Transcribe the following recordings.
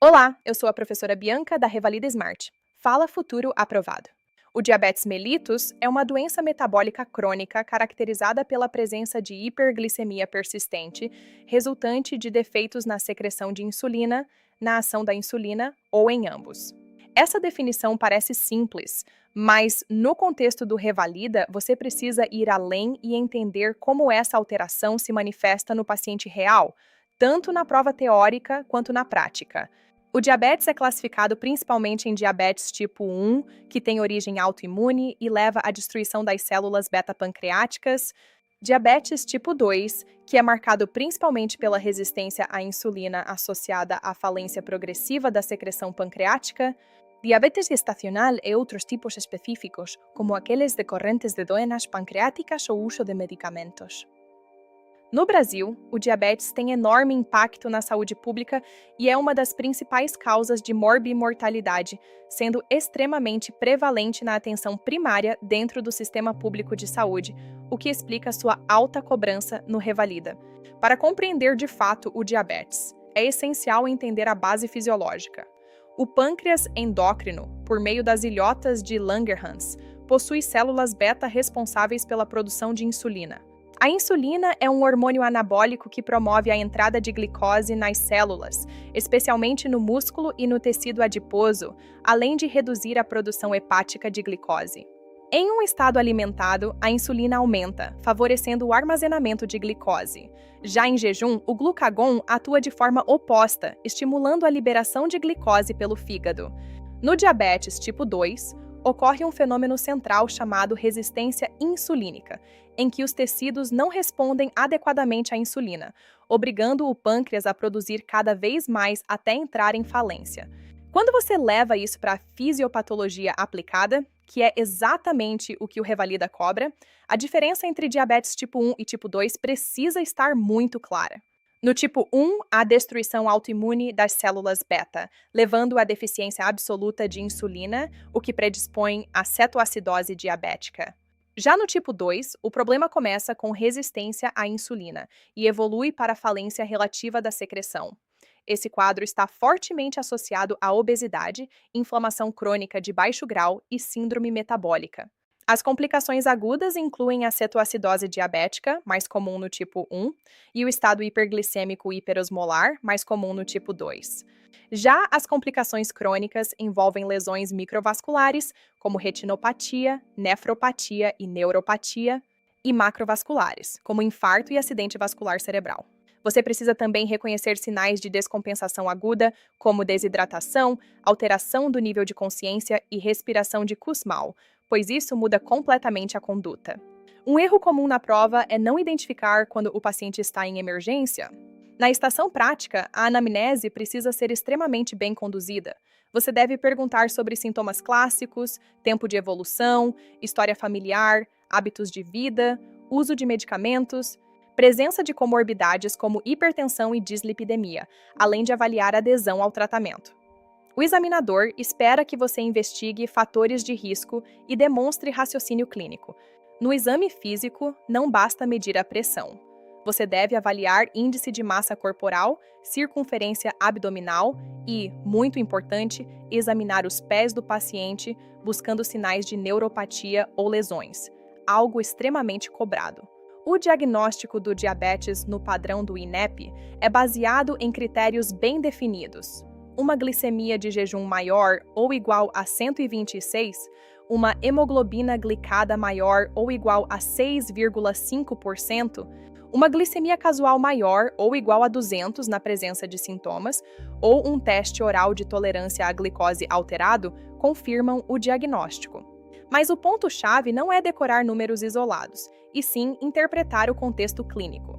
Olá, eu sou a professora Bianca da Revalida Smart. Fala Futuro Aprovado. O diabetes mellitus é uma doença metabólica crônica caracterizada pela presença de hiperglicemia persistente, resultante de defeitos na secreção de insulina, na ação da insulina ou em ambos. Essa definição parece simples, mas no contexto do Revalida, você precisa ir além e entender como essa alteração se manifesta no paciente real, tanto na prova teórica quanto na prática. O diabetes é classificado principalmente em diabetes tipo 1, que tem origem autoimune e leva à destruição das células beta-pancreáticas, diabetes tipo 2, que é marcado principalmente pela resistência à insulina associada à falência progressiva da secreção pancreática, diabetes gestacional e outros tipos específicos, como aqueles decorrentes de doenças pancreáticas ou uso de medicamentos. No Brasil, o diabetes tem enorme impacto na saúde pública e é uma das principais causas de morbimortalidade, sendo extremamente prevalente na atenção primária dentro do sistema público de saúde, o que explica sua alta cobrança no Revalida. Para compreender de fato o diabetes, é essencial entender a base fisiológica. O pâncreas endócrino, por meio das ilhotas de Langerhans, possui células beta responsáveis pela produção de insulina. A insulina é um hormônio anabólico que promove a entrada de glicose nas células, especialmente no músculo e no tecido adiposo, além de reduzir a produção hepática de glicose. Em um estado alimentado, a insulina aumenta, favorecendo o armazenamento de glicose. Já em jejum, o glucagon atua de forma oposta, estimulando a liberação de glicose pelo fígado. No diabetes tipo 2, ocorre um fenômeno central chamado resistência insulínica, em que os tecidos não respondem adequadamente à insulina, obrigando o pâncreas a produzir cada vez mais até entrar em falência. Quando você leva isso para a fisiopatologia aplicada, que é exatamente o que o Revalida cobra, a diferença entre diabetes tipo 1 e tipo 2 precisa estar muito clara. No tipo 1, há destruição autoimune das células beta, levando à deficiência absoluta de insulina, o que predispõe à cetoacidose diabética. Já no tipo 2, o problema começa com resistência à insulina e evolui para a falência relativa da secreção. Esse quadro está fortemente associado à obesidade, inflamação crônica de baixo grau e síndrome metabólica. As complicações agudas incluem a cetoacidose diabética, mais comum no tipo 1, e o estado hiperglicêmico hiperosmolar, mais comum no tipo 2. Já as complicações crônicas envolvem lesões microvasculares, como retinopatia, nefropatia e neuropatia, e macrovasculares, como infarto e acidente vascular cerebral. Você precisa também reconhecer sinais de descompensação aguda, como desidratação, alteração do nível de consciência e respiração de Kussmaul, pois isso muda completamente a conduta. Um erro comum na prova é não identificar quando o paciente está em emergência. Na estação prática, a anamnese precisa ser extremamente bem conduzida. Você deve perguntar sobre sintomas clássicos, tempo de evolução, história familiar, hábitos de vida, uso de medicamentos, presença de comorbidades como hipertensão e dislipidemia, além de avaliar a adesão ao tratamento. O examinador espera que você investigue fatores de risco e demonstre raciocínio clínico. No exame físico, não basta medir a pressão. Você deve avaliar índice de massa corporal, circunferência abdominal e, muito importante, examinar os pés do paciente buscando sinais de neuropatia ou lesões, algo extremamente cobrado. O diagnóstico do diabetes no padrão do INEP é baseado em critérios bem definidos. Uma glicemia de jejum maior ou igual a 126, uma hemoglobina glicada maior ou igual a 6,5%, uma glicemia casual maior ou igual a 200 na presença de sintomas, ou um teste oral de tolerância à glicose alterado confirmam o diagnóstico. Mas o ponto-chave não é decorar números isolados, e sim interpretar o contexto clínico.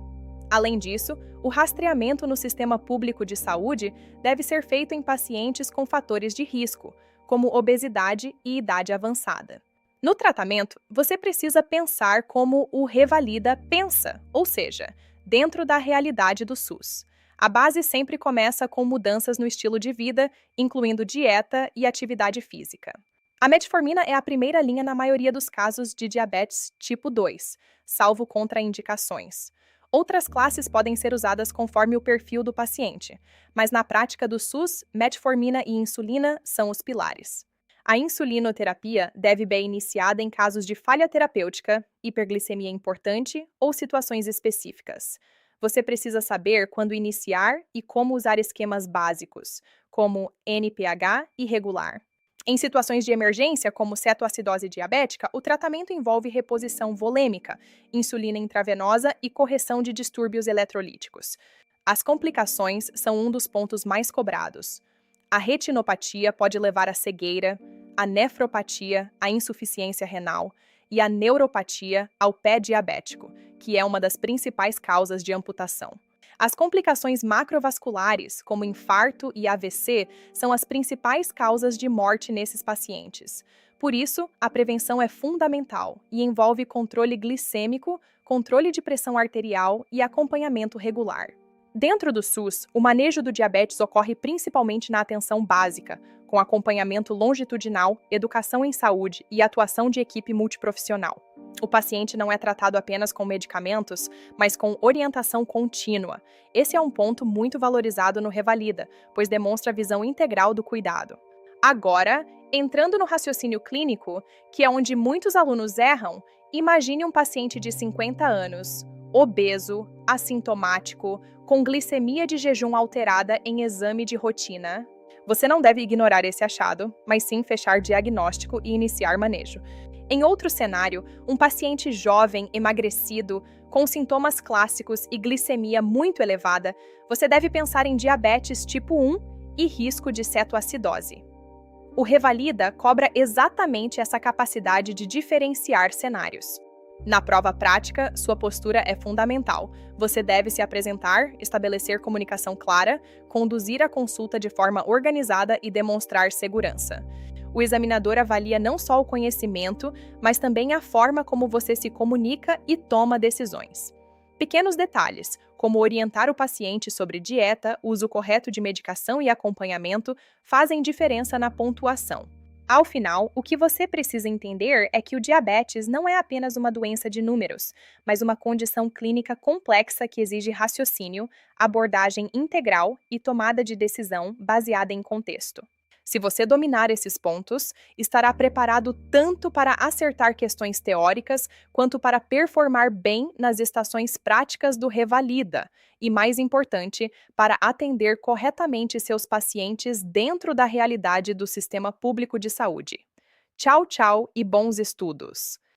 Além disso, o rastreamento no sistema público de saúde deve ser feito em pacientes com fatores de risco, como obesidade e idade avançada. No tratamento, você precisa pensar como o Revalida pensa, ou seja, dentro da realidade do SUS. A base sempre começa com mudanças no estilo de vida, incluindo dieta e atividade física. A metformina é a primeira linha na maioria dos casos de diabetes tipo 2, salvo contraindicações. Outras classes podem ser usadas conforme o perfil do paciente, mas na prática do SUS, metformina e insulina são os pilares. A insulinoterapia deve ser iniciada em casos de falha terapêutica, hiperglicemia importante ou situações específicas. Você precisa saber quando iniciar e como usar esquemas básicos, como NPH e regular. Em situações de emergência, como cetoacidose diabética, o tratamento envolve reposição volêmica, insulina intravenosa e correção de distúrbios eletrolíticos. As complicações são um dos pontos mais cobrados. A retinopatia pode levar à cegueira, a nefropatia, à insuficiência renal e a neuropatia ao pé diabético, que é uma das principais causas de amputação. As complicações macrovasculares, como infarto e AVC, são as principais causas de morte nesses pacientes. Por isso, a prevenção é fundamental e envolve controle glicêmico, controle de pressão arterial e acompanhamento regular. Dentro do SUS, o manejo do diabetes ocorre principalmente na atenção básica, com acompanhamento longitudinal, educação em saúde e atuação de equipe multiprofissional. O paciente não é tratado apenas com medicamentos, mas com orientação contínua. Esse é um ponto muito valorizado no Revalida, pois demonstra a visão integral do cuidado. Agora, entrando no raciocínio clínico, que é onde muitos alunos erram, imagine um paciente de 50 anos, obeso, assintomático, com glicemia de jejum alterada em exame de rotina. Você não deve ignorar esse achado, mas sim fechar diagnóstico e iniciar manejo. Em outro cenário, um paciente jovem, emagrecido, com sintomas clássicos e glicemia muito elevada, você deve pensar em diabetes tipo 1 e risco de cetoacidose. O Revalida cobra exatamente essa capacidade de diferenciar cenários. Na prova prática, sua postura é fundamental. Você deve se apresentar, estabelecer comunicação clara, conduzir a consulta de forma organizada e demonstrar segurança. O examinador avalia não só o conhecimento, mas também a forma como você se comunica e toma decisões. Pequenos detalhes, como orientar o paciente sobre dieta, uso correto de medicação e acompanhamento, fazem diferença na pontuação. Ao final, o que você precisa entender é que o diabetes não é apenas uma doença de números, mas uma condição clínica complexa que exige raciocínio, abordagem integral e tomada de decisão baseada em contexto. Se você dominar esses pontos, estará preparado tanto para acertar questões teóricas quanto para performar bem nas estações práticas do Revalida e, mais importante, para atender corretamente seus pacientes dentro da realidade do sistema público de saúde. Tchau, tchau e bons estudos!